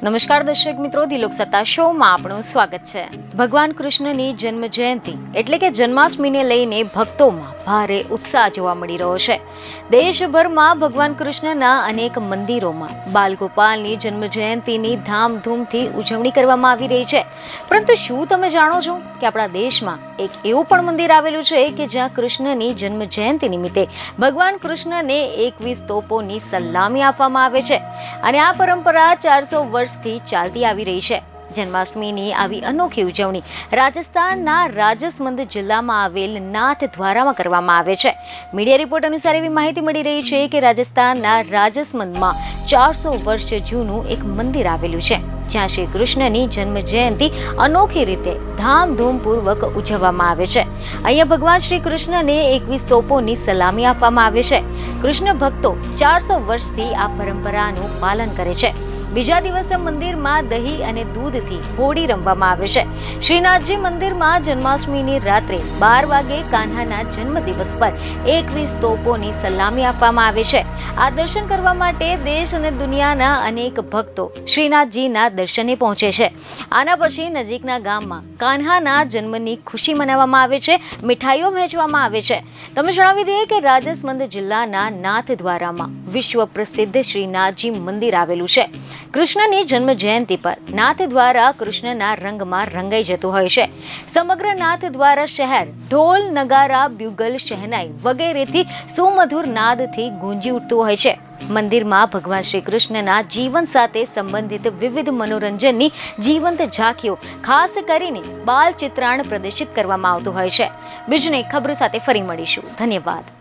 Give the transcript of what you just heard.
નમસ્કાર દર્શક મિત્રો, દિલોક સત્તા શોમાં આપણું સ્વાગત છે। ભગવાન કૃષ્ણની જન્મ જયંતિ એટલે કે જન્માષ્ટમીને લઈને ભક્તોમાં ભારે ઉત્સાહ જોવા મળી રહ્યો છે। દેશભરમાં ભગવાન કૃષ્ણના અનેક મંદિરોમાં બાલગોપાલની જન્મ જયંતિની ધામધૂમથી ઉજવણી કરવામાં આવી રહી છે। પરંતુ શું તમે જાણો છો કે આપણા દેશમાં એક એવું પણ મંદિર આવેલું છે કે જ્યાં કૃષ્ણની જન્મ જયંતિ નિમિત્તે ભગવાન કૃષ્ણને 21 તોપોની સલામી આપવામાં આવે છે અને આ પરંપરા 400 વર્ષથી ચાલતી આવી રહી છે। જન્માષ્ટમીની આવી અનોખી ઉજવણી રાજસ્થાનના રાજસમંદ જિલ્લામાં આવેલ નાથ દ્વારામાં કરવામાં આવે છે। મીડિયા રિપોર્ટ અનુસાર એવી માહિતી મળી રહી છે કે રાજસ્થાનના રાજસમંદમાં 400 વર્ષ જૂનું એક મંદિર આવેલું છે જ્યાં શ્રી કૃષ્ણની જન્મ જયંતિ અનોખી રીતે ધામધૂમપૂર્વક ઉજવવામાં આવે છે। અહીંયા ભગવાન શ્રી કૃષ્ણને 21 તોપોની સલામી આપવામાં આવે છે। કૃષ્ણ ભક્તો 400 વર્ષથી આ પરંપરાનું પાલન કરે છે। બીજા દિવસે મંદિરમાં દહીં અને દૂધથી હોળી રમવામાં આવે છે। શ્રીનાથજી મંદિરમાં જન્માષ્ટમીની રાત્રે 12 વાગે કાન્હાના જન્મદિવસ પર 21 તોપોની સલામી આપવામાં આવે છે। આ દર્શન કરવા માટે દેશ અને દુનિયાના અનેક ભક્તો શ્રીનાથજીના દર્શને પહોંચે છે। આના પછી નજીકના ગામમાં કાન્હાના જન્મની ખુશી મનાવવામાં આવે છે, મીઠાઈઓ વહેંચવામાં આવે છે। તમે જણાવી દઈએ કે રાજસમંદ જિલ્લાના નાથ દ્વારામાં વિશ્વ પ્રસિદ્ધ શ્રીનાથજી મંદિર આવેલું છે। કૃષ્ણની જન્મ જયંતિ પર નાથ દ્વારા કૃષ્ણના રંગમાં રંગાઈ જતું હોય છે। સમગ્ર નાથ દ્વારા શહેર ઢોલ, નગારા, બ્યુગલ, શહેનાઈ વગેરેથી સુમધુર નાદથી ગુંજી ઉઠતું હોય છે। મંદિરમાં ભગવાન શ્રી કૃષ્ણના જીવન સાથે સંબંધિત વિવિધ મનોરંજનની જીવંત ઝાંખીઓ ખાસ કરીને બાલ ચિત્રાણ પ્રદર્શિત કરવામાં આવતું હોય છે। બીજને ખબરો સાથે ફરી મળીશું। ધન્યવાદ।